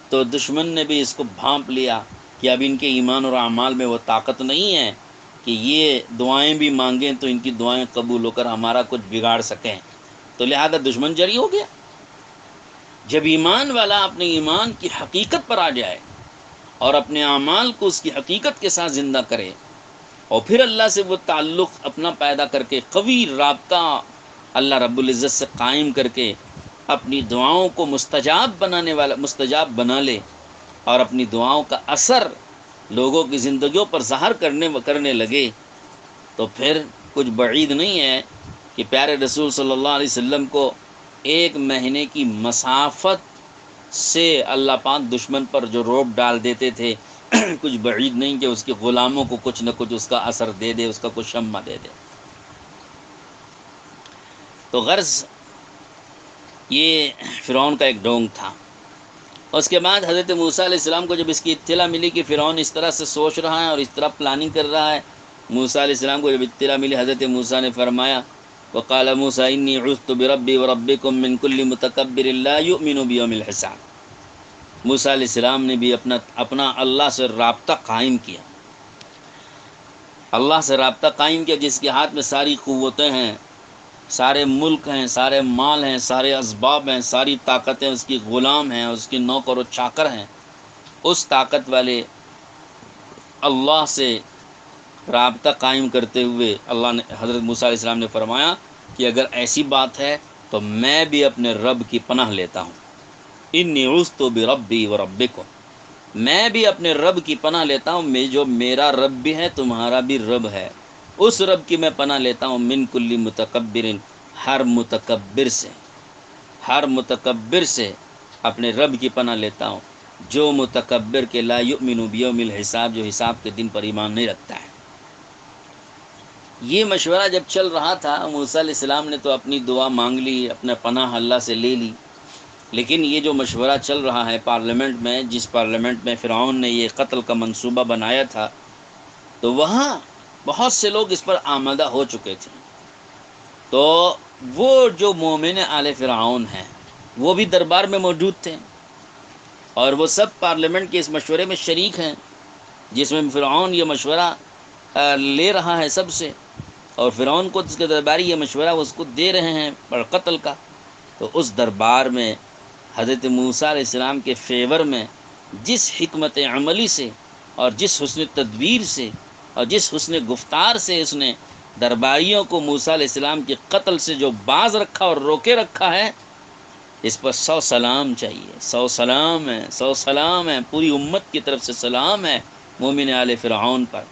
تو دشمن نے بھی اس کو بھانپ لیا کہ اب ان کے ایمان اور اعمال میں وہ طاقت نہیں ہے کہ یہ دعائیں بھی مانگیں تو ان کی دعائیں قبول ہو کر ہمارا کچھ بگاڑ سکیں، تو لہذا دشمن جری ہو گیا۔ جب ایمان والا اپنے ایمان کی حقیقت پر آ جائے اور اپنے اعمال کو اس کی حقیقت کے ساتھ زندہ کرے اور پھر اللہ سے وہ تعلق اپنا پیدا کر کے قوی رابطہ اللہ رب العزت سے قائم کر کے اپنی دعاؤں کو مستجاب بنا لے اور اپنی دعاؤں کا اثر لوگوں کی زندگیوں پر ظاہر کرنے لگے، تو پھر کچھ بعید نہیں ہے کہ پیارے رسول صلی اللہ علیہ وسلم کو 1 مہینے کی مسافت سے اللہ پاک دشمن پر جو رعب ڈال دیتے تھے، کچھ بعید نہیں کہ اس کے غلاموں کو کچھ نہ کچھ اس کا اثر دے دے، اس کا کچھ شمع دے دے۔ تو غرض یہ فرعون کا ایک ڈونگ تھا۔ اس کے بعد حضرت موسیٰ علیہ السلام کو جب اس کی اطلاع ملی کہ فرعون اس طرح سے سوچ رہا ہے اور اس طرح پلاننگ کر رہا ہے، موسیٰ علیہ السلام کو جب اطلاع ملی، حضرت موسیٰ نے فرمایا وقال موسیٰ انی عذت بربی وربکم من کل متکبر لا یؤمن بیوم الحساب۔ موسیٰ علیہ السلام نے بھی اپنا اللہ سے رابطہ قائم کیا، اللہ سے رابطہ قائم کیا جس کے ہاتھ میں ساری قوتیں ہیں، سارے ملک ہیں، سارے مال ہیں، سارے اسباب ہیں، ساری طاقتیں اس کی غلام ہیں، اس کی نوکر و چاکر ہیں۔ اس طاقت والے اللہ سے رابطہ قائم کرتے ہوئے اللہ نے حضرت موسیٰ علیہ السلام نے فرمایا کہ اگر ایسی بات ہے تو میں بھی اپنے رب کی پناہ لیتا ہوں، انی عذت بربی وربکم، میں بھی اپنے رب کی پناہ لیتا ہوں، جو میرا رب بھی ہے تمہارا بھی رب ہے، اس رب کی میں پناہ لیتا ہوں، من کل متکبر، ہر متکبر سے اپنے رب کی پناہ لیتا ہوں، جو متکبر کے لا یؤمن بیوم الحساب، جو حساب کے دن پر ایمان نہیں رکھتا ہے۔ یہ مشورہ جب چل رہا تھا، موسیٰ علیہ السلام نے تو اپنی دعا مانگ لی، اپنا پناہ اللہ سے لے لی، لیکن یہ جو مشورہ چل رہا ہے پارلیمنٹ میں، جس پارلیمنٹ میں فرعون نے یہ قتل کا منصوبہ بنایا تھا، تو وہاں بہت سے لوگ اس پر آمادہ ہو چکے تھے۔ تو وہ جو مومن آل فرعون ہیں وہ بھی دربار میں موجود تھے، اور وہ سب پارلیمنٹ کے اس مشورے میں شریک ہیں جس میں فرعون یہ مشورہ لے رہا ہے سب سے، اور فرعون کو اس کے درباری یہ مشورہ اس کو دے رہے ہیں پر قتل کا۔ تو اس دربار میں حضرت موسیٰ علیہ السلام کے فیور میں جس حکمت عملی سے اور جس حسن تدبیر سے اور جس حسن گفتار سے اس نے درباریوں کو موسیٰ علیہ السلام کے قتل سے جو باز رکھا اور روکے رکھا ہے، اس پر 100 سلام چاہیے، 100 سلام ہے، 100 سلام ہے، پوری امت کی طرف سے سلام ہے مومن آل فرعون پر،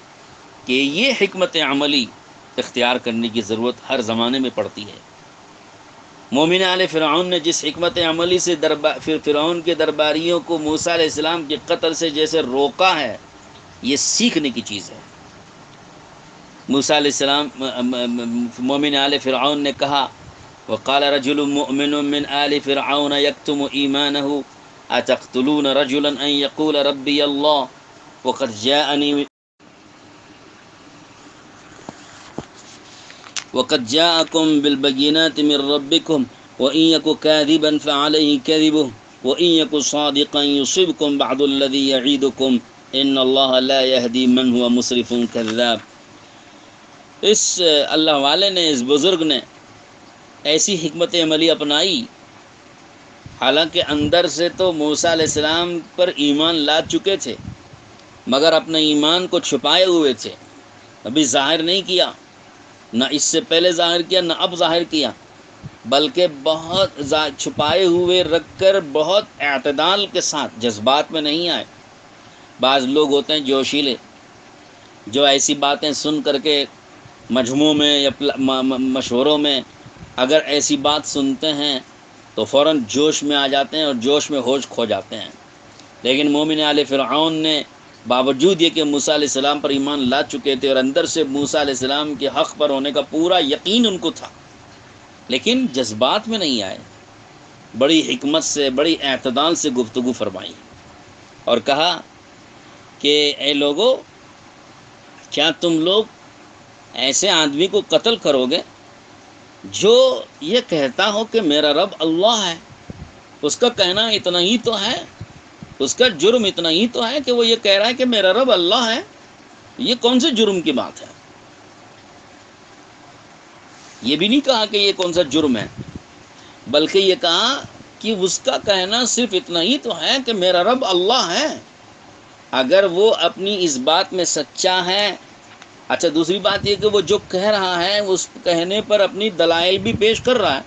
کہ یہ حکمت عملی اختیار کرنے کی ضرورت ہر زمانے میں پڑتی ہے۔ مومن آل فرعون نے جس حکمت عملی سے فرعون کے درباریوں کو موسیٰ علیہ السلام کے قتل سے جیسے روکا ہے، یہ سیکھنے کی چیز ہے۔ موسیٰ علیہ السلام مومن آل فرعون نے کہا وقال رجل مؤمن من آل فرعون يكتم ایمانه اتقتلون رجلا ان يقول ربي الله وقد جاءكم بالبينات من ربكم وإن يك كاذبا فعليه كذبه وإن يك صادقا يصبكم بعض الذي يعيدكم إن الله لا يهدي من هو مسرف كذاب۔ اس اللہ والے نے، اس بزرگ نے ایسی حکمت عملی اپنائی، حالانکہ اندر سے تو موسیٰ علیہ السلام پر ایمان لا چکے تھے، مگر اپنے ایمان کو چھپائے ہوئے تھے، ابھی ظاہر نہیں کیا، نہ اس سے پہلے ظاہر کیا نہ اب ظاہر کیا، بلکہ بہت چھپائے ہوئے رکھ کر بہت اعتدال کے ساتھ، جذبات میں نہیں آئے۔ بعض لوگ ہوتے ہیں جوشیلے، جو ایسی باتیں سن کر کے مجموعوں میں یا مشوروں میں اگر ایسی بات سنتے ہیں تو فوراً جوش میں آ جاتے ہیں اور جوش میں ہوش کھو جاتے ہیں۔ لیکن مومن آل فرعون نے باوجود یہ کہ موسیٰ علیہ السلام پر ایمان لا چکے تھے اور اندر سے موسیٰ علیہ السلام کے حق پر ہونے کا پورا یقین ان کو تھا، لیکن جذبات میں نہیں آئے، بڑی حکمت سے بڑی اعتدال سے گفتگو فرمائی اور کہا کہ اے لوگو، کیا تم لوگ ایسے آدمی کو قتل کرو گے جو یہ کہتا ہو کہ میرا رب اللہ ہے؟ اس کا کہنا اتنا ہی تو ہے، اس کا جرم اتنا ہی تو ہے کہ وہ یہ کہہ رہا ہے کہ میرا رب اللہ ہے۔ یہ کون سے جرم کی بات ہے؟ یہ بھی نہیں کہا کہ یہ کون سا جرم ہے، بلکہ یہ کہا کہ اس کا کہنا صرف اتنا ہی تو ہے کہ میرا رب اللہ ہے۔ اگر وہ اپنی اس بات میں سچا ہے، اچھا دوسری بات یہ کہ وہ جو کہہ رہا ہے اس کہنے پر اپنی دلائل بھی پیش کر رہا ہے،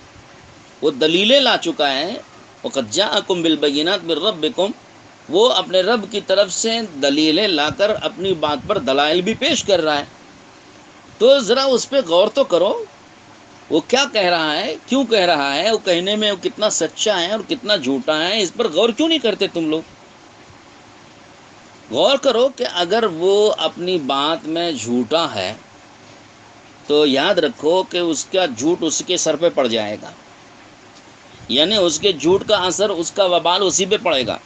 وہ دلیلیں لا چکا ہے۔ وَقَدْ جَاءَكُمْ بِالْبَيِّنَاتِ مِنْ رَبِّكُمْ، وہ اپنے رب کی طرف سے دلیلیں لا کر اپنی بات پر دلائل بھی پیش کر رہا ہے، تو ذرا اس پہ غور تو کرو، وہ کیا کہہ رہا ہے، کیوں کہہ رہا ہے، وہ کہنے میں وہ کتنا سچا ہے اور کتنا جھوٹا ہے، اس پر غور کیوں نہیں کرتے تم لوگ؟ غور کرو کہ اگر وہ اپنی بات میں جھوٹا ہے تو یاد رکھو کہ اس کا جھوٹ اس کے سر پہ پڑ جائے گا، یعنی اس کے جھوٹ کا اثر، اس کا وبال اسی پہ پڑے گا،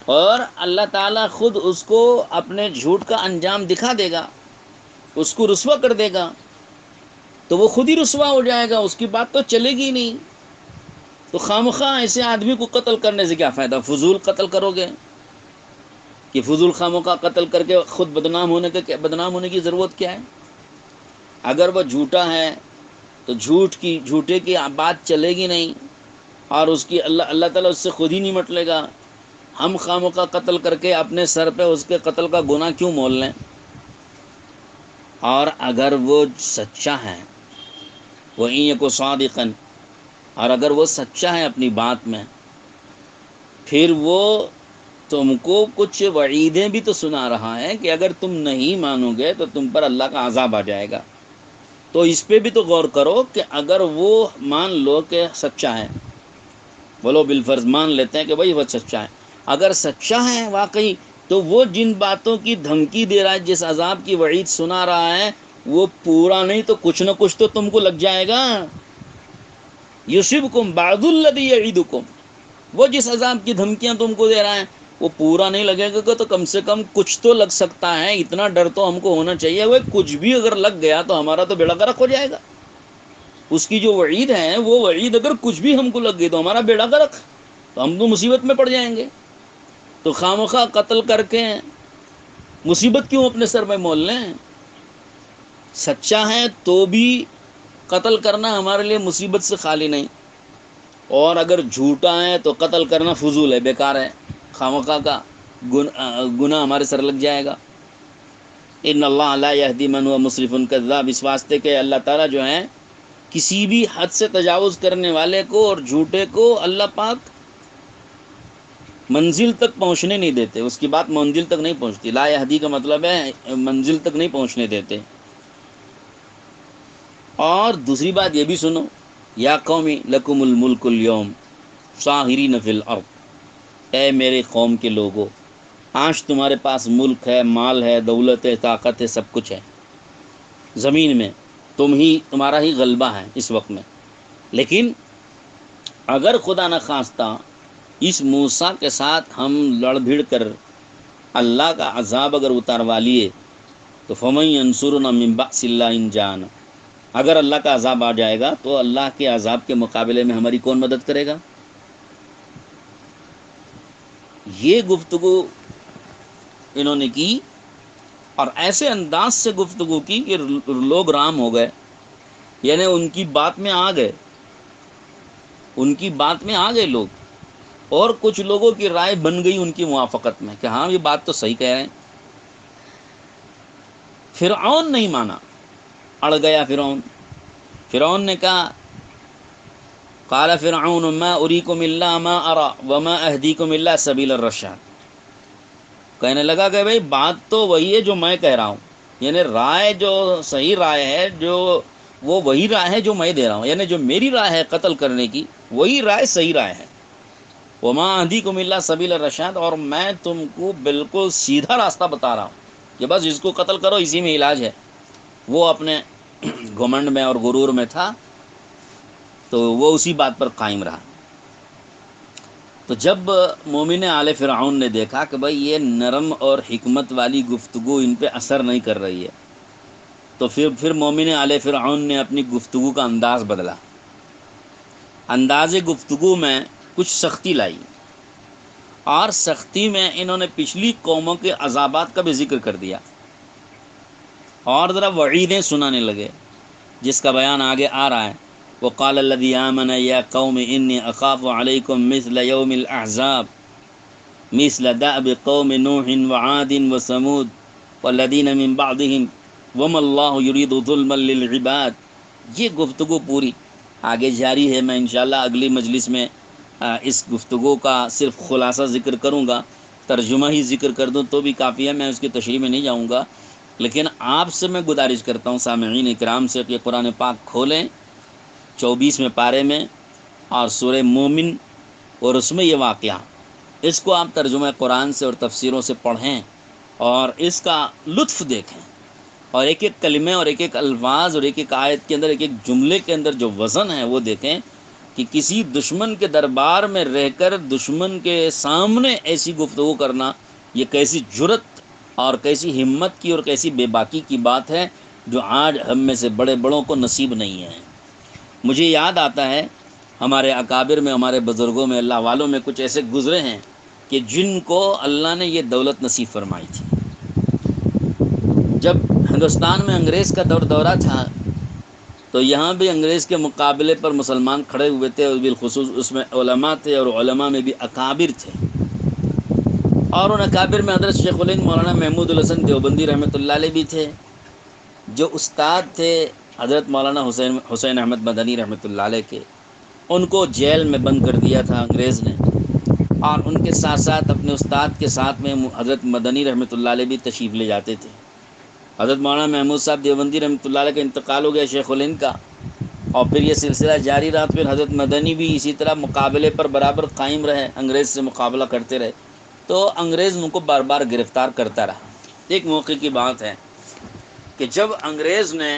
اور اللہ تعالیٰ خود اس کو اپنے جھوٹ کا انجام دکھا دے گا، اس کو رسوا کر دے گا، تو وہ خود ہی رسوا ہو جائے گا، اس کی بات تو چلے گی نہیں۔ تو خامخواہ ایسے آدمی کو قتل کرنے سے کیا فائدہ؟ فضول قتل کرو گے کہ فضول خامخواہ قتل کر کے خود بدنام ہونے کی ضرورت کیا ہے؟ اگر وہ جھوٹا ہے تو جھوٹے کی بات چلے گی نہیں، اور اس کی اللہ تعالیٰ اس سے خود ہی نمٹ لے گا۔ ہم خامخواہ قتل کر کے اپنے سر پہ اس کے قتل کا گناہ کیوں مول لیں؟ اور اگر وہ سچا ہے، وَإِن يَكُ صَادِقًا، اور اگر وہ سچا ہے اپنی بات میں، پھر وہ تم کو کچھ وعیدیں بھی تو سنا رہا ہے کہ اگر تم نہیں مانو گے تو تم پر اللہ کا عذاب آ جائے گا۔ تو اس پہ بھی تو غور کرو کہ اگر وہ مان لو کہ سچا ہے، بولو بالفرض مان لیتے ہیں کہ بھائی وہ سچا ہے، اگر سچا ہے واقعی، تو وہ جن باتوں کی دھمکی دے رہا ہے، جس عذاب کی وعید سنا رہا ہے، وہ پورا نہیں تو کچھ نہ کچھ تو تم کو لگ جائے گا۔ یصبکم بعض الذی یعدکم، وہ جس عذاب کی دھمکیاں تم کو دے رہا ہے وہ پورا نہیں لگے گا تو کم سے کم کچھ تو لگ سکتا ہے، اتنا ڈر تو ہم کو ہونا چاہیے۔ وہ کچھ بھی اگر لگ گیا تو ہمارا تو بیڑا غرق ہو جائے گا۔ اس کی جو وعید ہے وہ وعید اگر کچھ بھی ہم کو لگ گئی تو ہمارا بیڑا غرق، تو ہم تو مصیبت میں پڑ جائیں گے۔ تو خامخواہ قتل کر کے مصیبت کیوں اپنے سر میں مول لیں؟ سچا ہے تو بھی قتل کرنا ہمارے لیے مصیبت سے خالی نہیں، اور اگر جھوٹا ہے تو قتل کرنا فضول ہے، بیکار ہے، خامخواہ کا گناہ ہمارے سر لگ جائے گا۔ ان اللہ لا یہدی من هو مسرف کذاب، اس واسطے کہ اللہ تعالیٰ جو ہے کسی بھی حد سے تجاوز کرنے والے کو اور جھوٹے کو اللہ پاک منزل تک پہنچنے نہیں دیتے، اس کی بات منزل تک نہیں پہنچتی۔ لا یہدی کا مطلب ہے منزل تک نہیں پہنچنے دیتے۔ اور دوسری بات یہ بھی سنو، یا قومی لکم الملک اليوم صاغرین فی الارض، اے میرے قوم کے لوگو، آج تمہارے پاس ملک ہے، مال ہے، دولت ہے، طاقت ہے، سب کچھ ہے زمین میں، تمہارا ہی غلبہ ہے اس وقت میں، لیکن اگر خدا نہ خواستہ اس موسیٰ کے ساتھ ہم لڑ بھڑ کر اللہ کا عذاب اگر اتاروا لیے تو فَمَن يَنصُرُنَا مِن بَأْسِ اللَّهِ إِن جَاءَنَا، اگر اللہ کا عذاب آ جائے گا تو اللہ کے عذاب کے مقابلے میں ہماری کون مدد کرے گا؟ یہ گفتگو انہوں نے کی، اور ایسے انداز سے گفتگو کی کہ لوگ رام ہو گئے، یعنی ان کی بات میں آ گئے، ان کی بات میں آ گئے لوگ، اور کچھ لوگوں کی رائے بن گئی ان کی موافقت میں کہ ہاں یہ بات تو صحیح کہہ رہے ہیں. فرعون نہیں مانا، اڑ گیا فرعون. فرعون نے کہا قال فرعون ما اریکم الا ما ارى وما اهدیکم الا سبیل الرشاد. کہنے لگا کہ بھئی بات تو وہی ہے جو میں کہہ رہا ہوں، یعنی رائے جو صحیح رائے ہے، جو وہ وہی رائے ہے جو میں دے رہا ہوں، یعنی جو میری رائے ہے قتل کرنے کی وہی رائے صحیح رائے ہے. وما اهدیکم الا سبیل الرشاد، اور میں تم کو بالکل سیدھا راستہ بتا رہا ہوں کہ بس اس کو قتل کرو، اسی میں علاج ہے. وہ اپنے گھمنڈ میں اور غرور میں تھا تو وہ اسی بات پر قائم رہا. تو جب مومن آل فرعون نے دیکھا کہ بھائی یہ نرم اور حکمت والی گفتگو ان پہ اثر نہیں کر رہی ہے، تو پھر مومن آل فرعون نے اپنی گفتگو کا انداز بدلا. انداز گفتگو میں کچھ سختی لائی، اور سختی میں انہوں نے پچھلی قوموں کے عذابات کا بھی ذکر کر دیا، اور ذرا وعیدیں سنانے لگے جس کا بیان آگے آ رہا ہے. وقال الذي آمن يا قوم إني أخاف عليكم مثل يوم الأحزاب مثل دأب قوم نوح وعاد وثمود والذين من بعدهم وما الله يريد ظلما للعباد. یہ گفتگو پوری آگے جاری ہے. میں انشاءاللہ اگلی مجلس میں اس گفتگو کا صرف خلاصہ ذکر کروں گا، ترجمہ ہی ذکر کر دوں تو بھی کافی ہے، میں اس کی تشریح میں نہیں جاؤں گا. لیکن آپ سے میں گزارش کرتا ہوں سامعین اکرام سے کہ قرآن پاک کھولیں 24ویں پارے میں اور سورہ مومن، اور اس میں یہ واقعہ، اس کو آپ ترجمہ قرآن سے اور تفسیروں سے پڑھیں اور اس کا لطف دیکھیں، اور ایک ایک کلمے اور ایک ایک الفاظ اور ایک ایک آیت کے اندر، ایک ایک جملے کے اندر جو وزن ہے وہ دیکھیں کہ کسی دشمن کے دربار میں رہ کر دشمن کے سامنے ایسی گفتگو کرنا یہ کیسی جرت اور کیسی ہمت کی اور کیسی بے باکی کی بات ہے جو آج ہم میں سے بڑے بڑوں کو نصیب نہیں ہے. مجھے یاد آتا ہے ہمارے اکابر میں، ہمارے بزرگوں میں، اللہ والوں میں کچھ ایسے گزرے ہیں کہ جن کو اللہ نے یہ دولت نصیب فرمائی تھی. جب ہندوستان میں انگریز کا دورہ تھا تو یہاں بھی انگریز کے مقابلے پر مسلمان کھڑے ہوئے تھے، اور بالخصوص اس میں علماء تھے، اور علماء میں بھی اکابر تھے. اور ان اکابر میں حضرت شیخ الہند مولانا محمود الحسن دیوبندی رحمۃ اللہ علیہ بھی تھے، جو استاد تھے حضرت مولانا حسین احمد مدنی رحمۃ اللہ علیہ کے. ان کو جیل میں بند کر دیا تھا انگریز نے، اور ان کے ساتھ ساتھ اپنے استاد کے ساتھ میں حضرت مدنی رحمۃ اللہ علیہ بھی تشریف لے جاتے تھے. حضرت مولانا محمود صاحب دیوبندی رحمۃ اللہ علیہ کا انتقال ہو گیا شیخ الہند کا، اور پھر یہ سلسلہ جاری رہا. پھر حضرت مدنی بھی اسی طرح مقابلے پر برابر قائم رہے، انگریز سے مقابلہ کرتے رہے، تو انگریز ان کو بار بار گرفتار کرتا رہا. ایک موقع کی بات ہے کہ جب انگریز نے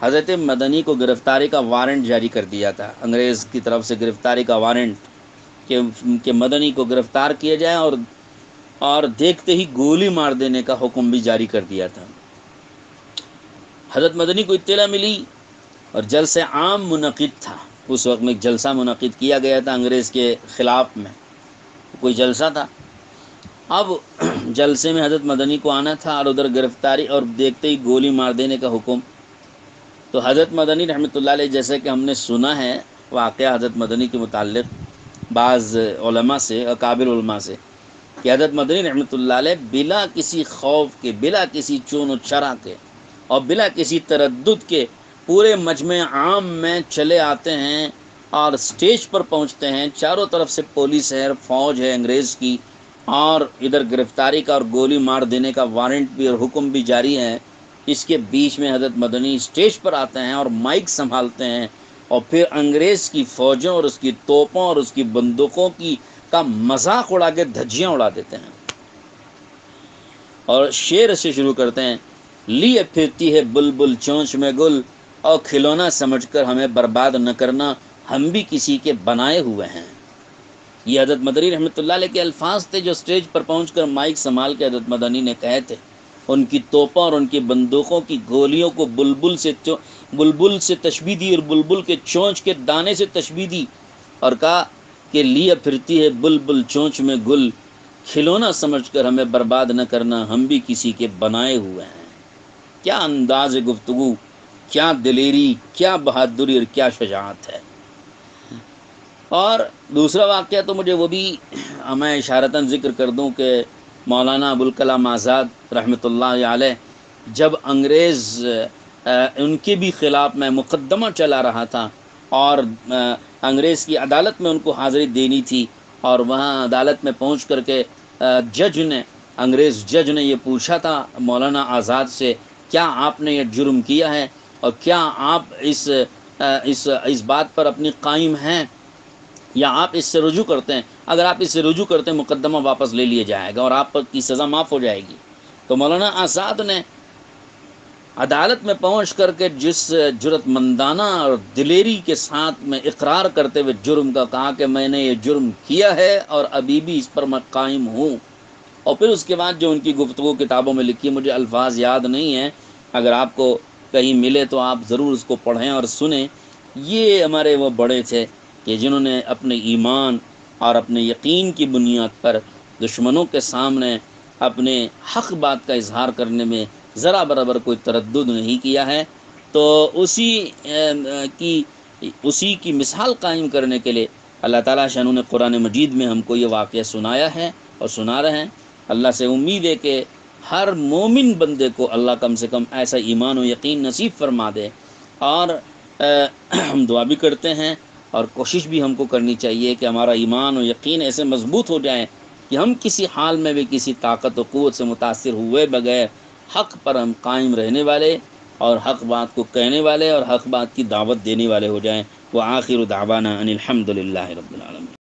حضرت مدنی کو گرفتاری کا وارنٹ جاری کر دیا تھا، انگریز کی طرف سے گرفتاری کا وارنٹ کہ مدنی کو گرفتار کیا جائے، اور دیکھتے ہی گولی مار دینے کا حکم بھی جاری کر دیا تھا. حضرت مدنی کو اطلاع ملی اور جلسہ عام منعقد تھا. اس وقت میں ایک جلسہ منعقد کیا گیا تھا انگریز کے خلاف میں، کوئی جلسہ تھا. اب جلسے میں حضرت مدنی کو آنا تھا اور ادھر گرفتاری اور دیکھتے ہی گولی مار دینے کا حکم. تو حضرت مدنی رحمۃ اللہ علیہ، جیسے کہ ہم نے سنا ہے واقعہ حضرت مدنی کے متعلق بعض علماء سے، اکابر علماء سے، کہ حضرت مدنی رحمۃ اللہ علیہ بلا کسی خوف کے، بلا کسی چون و چرا کے، اور بلا کسی تردد کے پورے مجمع عام میں چلے آتے ہیں اور سٹیج پر پہنچتے ہیں. چاروں طرف سے پولیس ہے، فوج ہے انگریز کی، اور ادھر گرفتاری کا اور گولی مار دینے کا وارنٹ بھی اور حکم بھی جاری ہے. اس کے بیچ میں حضرت مدنی سٹیج پر آتے ہیں اور مائک سنبھالتے ہیں، اور پھر انگریز کی فوجوں اور اس کی توپوں اور اس کی بندوقوں کا مذاق اڑا کے دھجیاں اڑا دیتے ہیں، اور شعر سے شروع کرتے ہیں: لیے پھرتی ہے بلبل چونچ میں گل، اور کھلونا سمجھ کر ہمیں برباد نہ کرنا، ہم بھی کسی کے بنائے ہوئے ہیں. یہ حضرت مدنی رحمۃ اللہ علیہ کے الفاظ تھے جو سٹیج پر پہنچ کر مائک سنبھال کے حضرت مدنی نے کہے تھے. ان کی توپوں اور ان کی بندوقوں کی گولیوں کو بلبل سے تشبیہ دی، اور بلبل کے چونچ کے دانے سے تشبیہ دی، اور کہا کہ لیے پھرتی ہے بلبل چونچ میں گل، کھلونا سمجھ کر ہمیں برباد نہ کرنا، ہم بھی کسی کے بنائے ہوئے ہیں. کیا انداز گفتگو، کیا دلیری، کیا بہادری اور کیا شجاعت ہے. اور دوسرا واقعہ تو مجھے وہ بھی میں اشارتاً ذکر کر دوں کہ مولانا ابوالکلام آزاد رحمۃ اللہ علیہ جب انگریز ان کے بھی خلاف میں مقدمہ چلا رہا تھا اور انگریز کی عدالت میں ان کو حاضری دینی تھی، اور وہاں عدالت میں پہنچ کر کے انگریز جج نے یہ پوچھا تھا مولانا آزاد سے، کیا آپ نے یہ جرم کیا ہے اور کیا آپ اس بات پر اپنی قائم ہیں یا آپ اس سے رجوع کرتے ہیں؟ اگر آپ اس سے رجوع کرتے ہیں مقدمہ واپس لے لیا جائے گا اور آپ کی سزا معاف ہو جائے گی۔ تو مولانا آزاد نے عدالت میں پہنچ کر کے جس جرت مندانہ اور دلیری کے ساتھ میں اقرار کرتے ہوئے جرم کا کہا کہ میں نے یہ جرم کیا ہے اور ابھی بھی اس پر میں قائم ہوں، اور پھر اس کے بعد جو ان کی گفتگو کتابوں میں لکھی، مجھے الفاظ یاد نہیں ہیں، اگر آپ کو کہیں ملے تو آپ ضرور اس کو پڑھیں اور سنیں۔ یہ ہمارے وہ بڑے تھے کہ جنہوں نے اپنے ایمان اور اپنے یقین کی بنیاد پر دشمنوں کے سامنے اپنے حق بات کا اظہار کرنے میں ذرا برابر کوئی تردد نہیں کیا ہے۔ تو اسی کی مثال قائم کرنے کے لیے اللہ تعالیٰ شاہ نے قرآن مجید میں ہم کو یہ واقعہ سنایا ہے اور سنا رہے ہیں۔ اللہ سے امید ہے کہ ہر مومن بندے کو اللہ کم سے کم ایسا ایمان و یقین نصیب فرما دے، اور ہم دعا بھی کرتے ہیں اور کوشش بھی ہم کو کرنی چاہیے کہ ہمارا ایمان و یقین ایسے مضبوط ہو جائیں کہ ہم کسی حال میں بھی کسی طاقت و قوت سے متاثر ہوئے بغیر حق پر ہم قائم رہنے والے اور حق بات کو کہنے والے اور حق بات کی دعوت دینے والے ہو جائیں۔ وآخر دعوانا ان الحمد للہ رب العالمین۔